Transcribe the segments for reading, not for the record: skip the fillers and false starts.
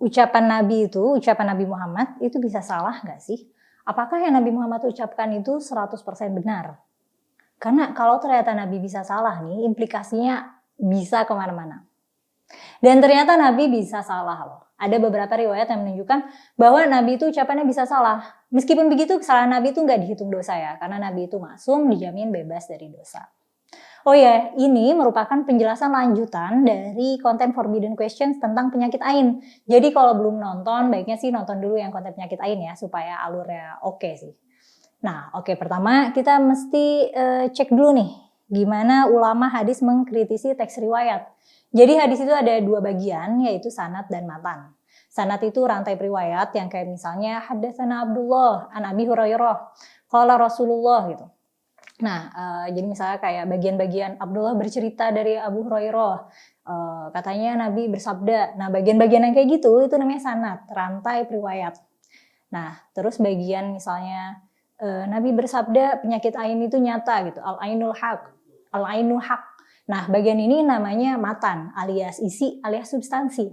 Ucapan Nabi itu, ucapan Nabi Muhammad itu bisa salah nggak sih? Apakah yang Nabi Muhammad ucapkan itu 100% benar? Karena kalau ternyata Nabi bisa salah nih, implikasinya bisa kemana-mana. Dan ternyata Nabi bisa salah loh. Ada beberapa riwayat yang menunjukkan bahwa Nabi itu ucapannya bisa salah. Meskipun begitu, kesalahan Nabi itu nggak dihitung dosa ya, karena Nabi itu maksum, dijamin bebas dari dosa. Oh ya, ini merupakan penjelasan lanjutan dari konten Forbidden Questions tentang penyakit ain. Jadi kalau belum nonton, baiknya sih nonton dulu yang konten penyakit ain ya, supaya alurnya oke sih. Nah, oke, pertama kita mesti cek dulu nih, gimana ulama hadis mengkritisi teks riwayat. Jadi hadis itu ada dua bagian, yaitu sanad dan matan. Sanad itu rantai periwayat yang kayak misalnya haddatsana Abdullah an Abi Hurairah, qala Rasulullah gitu. Nah, jadi misalnya kayak bagian-bagian Abdullah bercerita dari Abu Hurairah, katanya Nabi bersabda. Nah, bagian-bagian yang kayak gitu itu namanya sanad, rantai periwayat. Nah, terus bagian misalnya Nabi bersabda penyakit ain itu nyata gitu, al-ainul haq, al-ainu haq. Nah, bagian ini namanya matan, alias isi, alias substansi.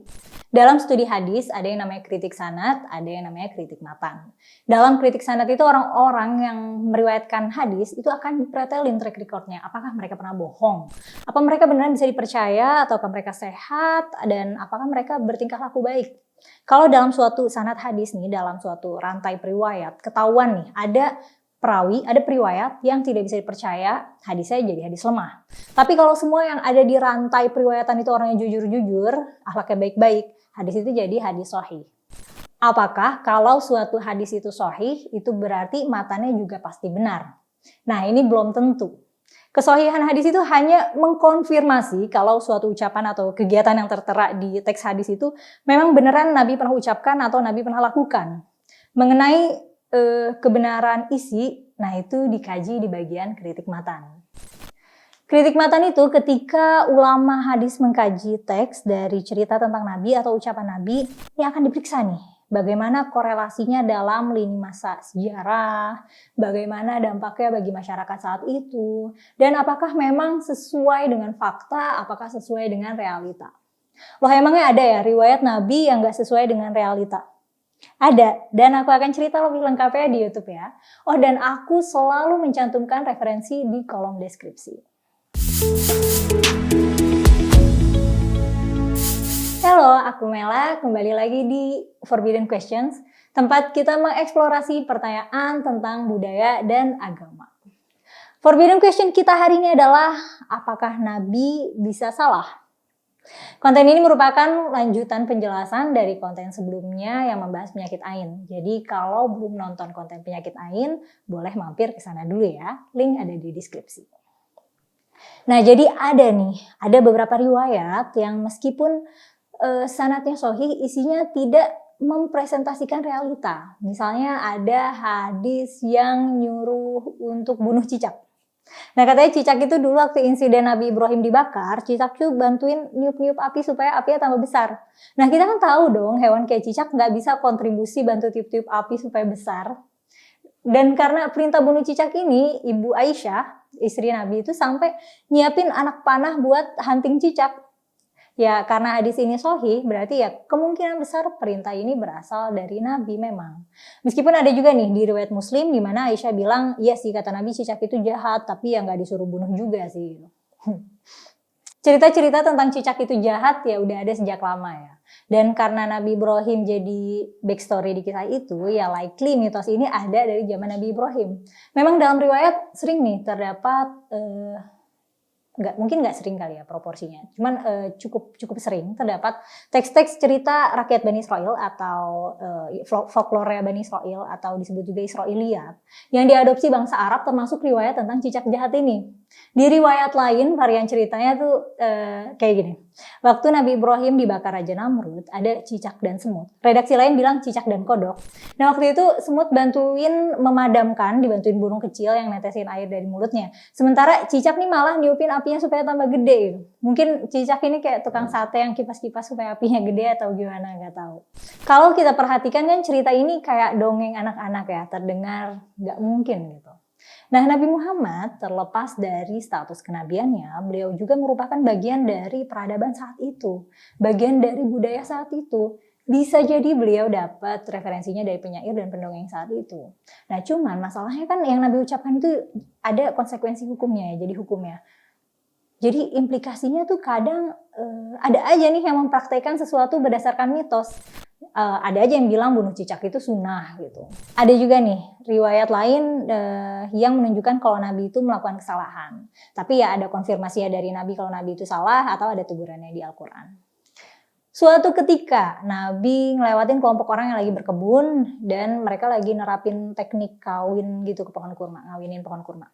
Dalam studi hadis ada yang namanya kritik sanad, ada yang namanya kritik matan. Dalam kritik sanad itu orang-orang yang meriwayatkan hadis itu akan dipretelin track recordnya. Apakah mereka pernah bohong? Apa mereka benar bisa dipercaya? Ataukah mereka sehat? Dan apakah mereka bertingkah laku baik? Kalau dalam suatu sanad hadis nih, dalam suatu rantai periwayat, ketahuan nih ada perawi, ada periwayat yang tidak bisa dipercaya, hadisnya jadi hadis lemah. Tapi kalau semua yang ada di rantai periwayatan itu orang yang jujur-jujur, akhlaknya baik-baik, hadis itu jadi hadis sahih. Apakah kalau suatu hadis itu sahih, itu berarti matanya juga pasti benar? Nah, ini belum tentu. Kesahihan hadis itu hanya mengkonfirmasi kalau suatu ucapan atau kegiatan yang tertera di teks hadis itu memang beneran Nabi pernah ucapkan atau Nabi pernah lakukan. Mengenai kebenaran isi, nah itu dikaji di bagian kritik matan. Kritik matan itu ketika ulama hadis mengkaji teks dari cerita tentang Nabi atau ucapan Nabi, ini akan diperiksa nih. Bagaimana korelasinya dalam lini masa sejarah, bagaimana dampaknya bagi masyarakat saat itu, dan apakah memang sesuai dengan fakta, apakah sesuai dengan realita. Loh, emangnya ada ya riwayat Nabi yang gak sesuai dengan realita? Ada, dan aku akan cerita lebih lengkapnya di YouTube ya. Oh, dan aku selalu mencantumkan referensi di kolom deskripsi. Halo, aku Mela, kembali lagi di Forbidden Questions, tempat kita mengeksplorasi pertanyaan tentang budaya dan agama. Forbidden Question kita hari ini adalah, apakah Nabi bisa salah? Konten ini merupakan lanjutan penjelasan dari konten sebelumnya yang membahas penyakit ain. Jadi kalau belum nonton konten penyakit ain, boleh mampir ke sana dulu ya. Link ada di deskripsi. Nah, jadi ada beberapa riwayat yang meskipun sanadnya sahih, isinya tidak mempresentasikan realita. Misalnya ada hadis yang nyuruh untuk bunuh cicak. Nah, katanya cicak itu dulu waktu insiden Nabi Ibrahim dibakar, cicak tuh bantuin niup-niup api supaya apinya tambah besar. Nah, kita kan tahu dong hewan kayak cicak nggak bisa kontribusi bantu tiup-tiup api supaya besar. Dan karena perintah bunuh cicak ini, Ibu Aisyah, istri Nabi itu sampai nyiapin anak panah buat hunting cicak. Ya, karena hadis ini sahih, berarti ya kemungkinan besar perintah ini berasal dari Nabi memang. Meskipun ada juga nih di riwayat Muslim di mana Aisyah bilang, iya sih kata Nabi cicak itu jahat, tapi ya nggak disuruh bunuh juga sih. Cerita-cerita tentang cicak itu jahat ya udah ada sejak lama ya. Dan karena Nabi Ibrahim jadi backstory di kisah itu, ya likely mitos ini ada dari zaman Nabi Ibrahim. Memang dalam riwayat sering nih terdapat mungkin nggak sering kali ya proporsinya, cuman cukup sering terdapat teks-teks cerita rakyat Bani Israel atau folklore Bani Israel atau disebut juga Israiliyat yang diadopsi bangsa Arab, termasuk riwayat tentang cicak jahat ini. Di riwayat lain varian ceritanya tuh kayak gini. Waktu Nabi Ibrahim dibakar Raja Namrud, ada cicak dan semut. Redaksi lain bilang cicak dan kodok. Nah, waktu itu semut bantuin memadamkan, dibantuin burung kecil yang netesin air dari mulutnya. Sementara cicak nih malah niupin apinya supaya tambah gede gitu. Mungkin cicak ini kayak tukang sate yang kipas-kipas supaya apinya gede atau gimana, nggak tahu. Kalau kita perhatikan kan cerita ini kayak dongeng anak-anak ya, terdengar nggak mungkin gitu. Nah, Nabi Muhammad terlepas dari status kenabiannya, beliau juga merupakan bagian dari peradaban saat itu, bagian dari budaya saat itu. Bisa jadi beliau dapat referensinya dari penyair dan pendongeng saat itu. Nah, cuman masalahnya kan yang Nabi ucapkan itu ada konsekuensi hukumnya ya, jadi hukumnya. Jadi implikasinya tuh kadang ada aja nih yang mempraktekkan sesuatu berdasarkan mitos. Ada aja yang bilang bunuh cicak itu sunnah gitu. Ada juga nih riwayat lain yang menunjukkan kalau Nabi itu melakukan kesalahan. Tapi ya ada konfirmasinya dari Nabi kalau Nabi itu salah atau ada tegurannya di Al-Quran. Suatu ketika Nabi ngelewatin kelompok orang yang lagi berkebun dan mereka lagi nerapin teknik kawin gitu ke pohon kurma, ngawinin pohon kurma.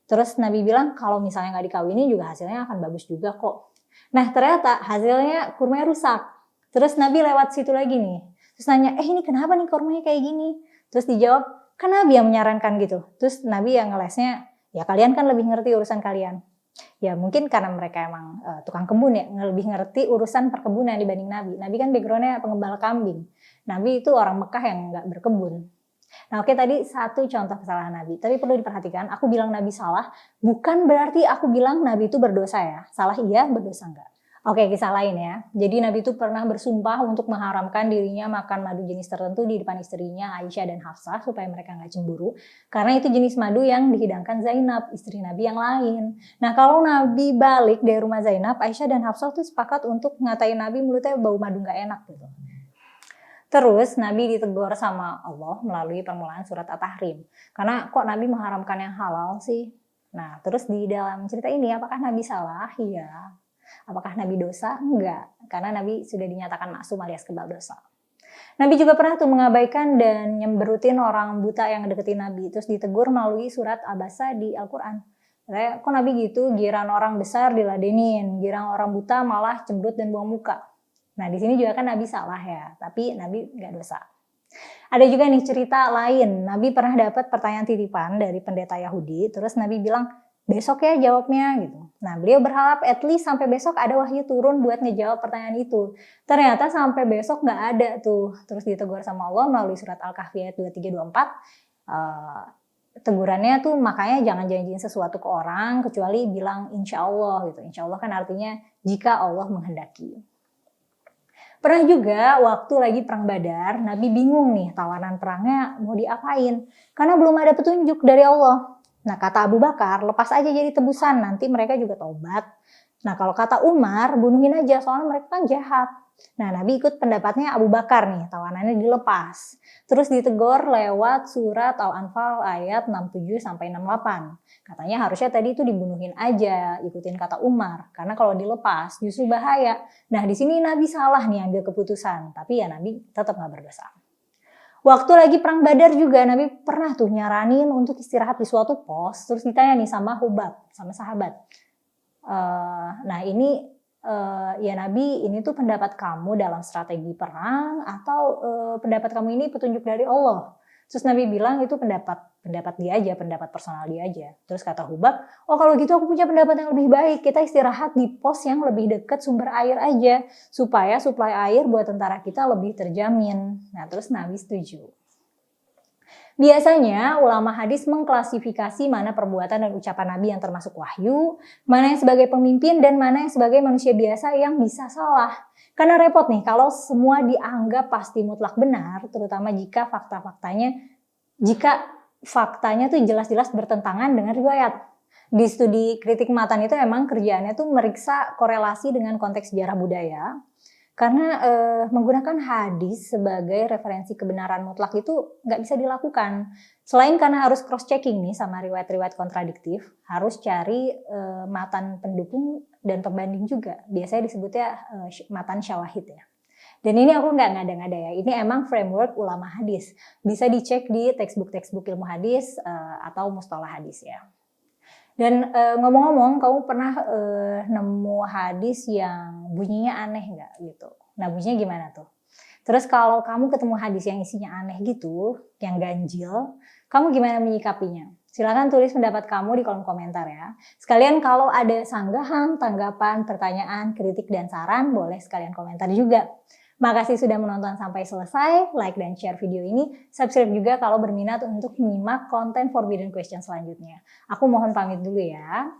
Terus Nabi bilang kalau misalnya nggak dikawinin juga hasilnya akan bagus juga kok. Nah ternyata hasilnya kurmanya rusak. Terus Nabi lewat situ lagi nih. Terus nanya, ini kenapa nih kurmanya kayak gini? Terus dijawab, kan Nabi yang menyarankan gitu. Terus Nabi yang ngelesnya, ya kalian kan lebih ngerti urusan kalian. Ya mungkin karena mereka emang tukang kebun ya, lebih ngerti urusan perkebunan dibanding Nabi. Nabi kan backgroundnya pengembala kambing. Nabi itu orang Mekah yang nggak berkebun. Nah oke, tadi satu contoh kesalahan Nabi. Tapi perlu diperhatikan, aku bilang Nabi salah, bukan berarti aku bilang Nabi itu berdosa ya. Salah iya, berdosa enggak. Oke, kisah lain ya. Jadi Nabi itu pernah bersumpah untuk mengharamkan dirinya makan madu jenis tertentu di depan istrinya Aisyah dan Hafsah supaya mereka nggak cemburu. Karena itu jenis madu yang dihidangkan Zainab, istri Nabi yang lain. Nah kalau Nabi balik dari rumah Zainab, Aisyah dan Hafsah tuh sepakat untuk ngatain Nabi mulutnya bau madu nggak enak gitu. Terus Nabi ditegur sama Allah melalui permulaan surat At-Tahrim. Karena kok Nabi mengharamkan yang halal sih? Nah terus di dalam cerita ini apakah Nabi salah? Iya. Apakah Nabi dosa? Enggak. Karena Nabi sudah dinyatakan maksum alias kebal dosa. Nabi juga pernah tuh mengabaikan dan nyemberutin orang buta yang deketin Nabi. Terus ditegur melalui surat Abasa di Al-Quran. Kok Nabi gitu, giran orang besar diladenin, giran orang buta malah cemberut dan buang muka. Nah di sini juga kan Nabi salah ya, tapi Nabi nggak dosa. Ada juga nih cerita lain, Nabi pernah dapat pertanyaan titipan dari pendeta Yahudi, terus Nabi bilang, besok ya jawabnya gitu. Nah beliau berharap at least sampai besok ada wahyu turun buat ngejawab pertanyaan itu. Ternyata sampai besok nggak ada tuh. Terus ditegur sama Allah melalui surat Al-Kahfi ayat 23-24. Tegurannya tuh makanya jangan janjiin sesuatu ke orang kecuali bilang insya Allah gitu. Insya Allah kan artinya jika Allah menghendaki. Pernah juga waktu lagi perang Badar, Nabi bingung nih tawanan perangnya mau diapain. Karena belum ada petunjuk dari Allah. Nah kata Abu Bakar, lepas aja jadi tebusan, nanti mereka juga taubat. Nah kalau kata Umar, bunuhin aja, soalnya mereka kan jahat. Nah Nabi ikut pendapatnya Abu Bakar nih, tawanannya dilepas. Terus ditegur lewat surat Al-Anfal ayat 67-68. Katanya harusnya tadi itu dibunuhin aja, ikutin kata Umar. Karena kalau dilepas justru bahaya. Nah di sini Nabi salah nih ambil keputusan, tapi ya Nabi tetap nggak berdosa. Waktu lagi perang Badar juga Nabi pernah tuh nyaranin untuk istirahat di suatu pos. Terus ditanya nih sama Hubab, sama sahabat. Nah ini ya Nabi ini tuh pendapat kamu dalam strategi perang atau pendapat kamu ini petunjuk dari Allah? Terus Nabi bilang itu pendapat dia aja, pendapat personal dia aja. Terus kata Hubab, oh kalau gitu aku punya pendapat yang lebih baik. Kita istirahat di pos yang lebih dekat sumber air aja. Supaya suplai air buat tentara kita lebih terjamin. Nah terus Nabi setuju. Biasanya ulama hadis mengklasifikasi mana perbuatan dan ucapan Nabi yang termasuk wahyu, mana yang sebagai pemimpin dan mana yang sebagai manusia biasa yang bisa salah. Karena repot nih kalau semua dianggap pasti mutlak benar, terutama jika faktanya tuh jelas-jelas bertentangan dengan riwayat. Di studi kritik matan itu emang kerjaannya tuh meriksa korelasi dengan konteks sejarah budaya. Karena menggunakan hadis sebagai referensi kebenaran mutlak itu nggak bisa dilakukan. Selain karena harus cross-checking nih sama riwayat-riwayat kontradiktif, harus cari matan pendukung dan pembanding juga. Biasanya disebutnya matan syawahid ya. Dan ini aku nggak ngada-ngada ya, ini emang framework ulama hadis. Bisa dicek di textbook ilmu hadis atau mustalah hadis ya. Dan ngomong-ngomong, kamu pernah nemu hadis yang bunyinya aneh nggak gitu? Nah bunyinya gimana tuh? Terus kalau kamu ketemu hadis yang isinya aneh gitu, yang ganjil, kamu gimana menyikapinya? Silakan tulis pendapat kamu di kolom komentar ya. Sekalian kalau ada sanggahan, tanggapan, pertanyaan, kritik, dan saran, boleh sekalian komentar juga. Makasih sudah menonton sampai selesai, like dan share video ini, subscribe juga kalau berminat untuk menyimak konten Forbidden Question selanjutnya. Aku mohon pamit dulu ya.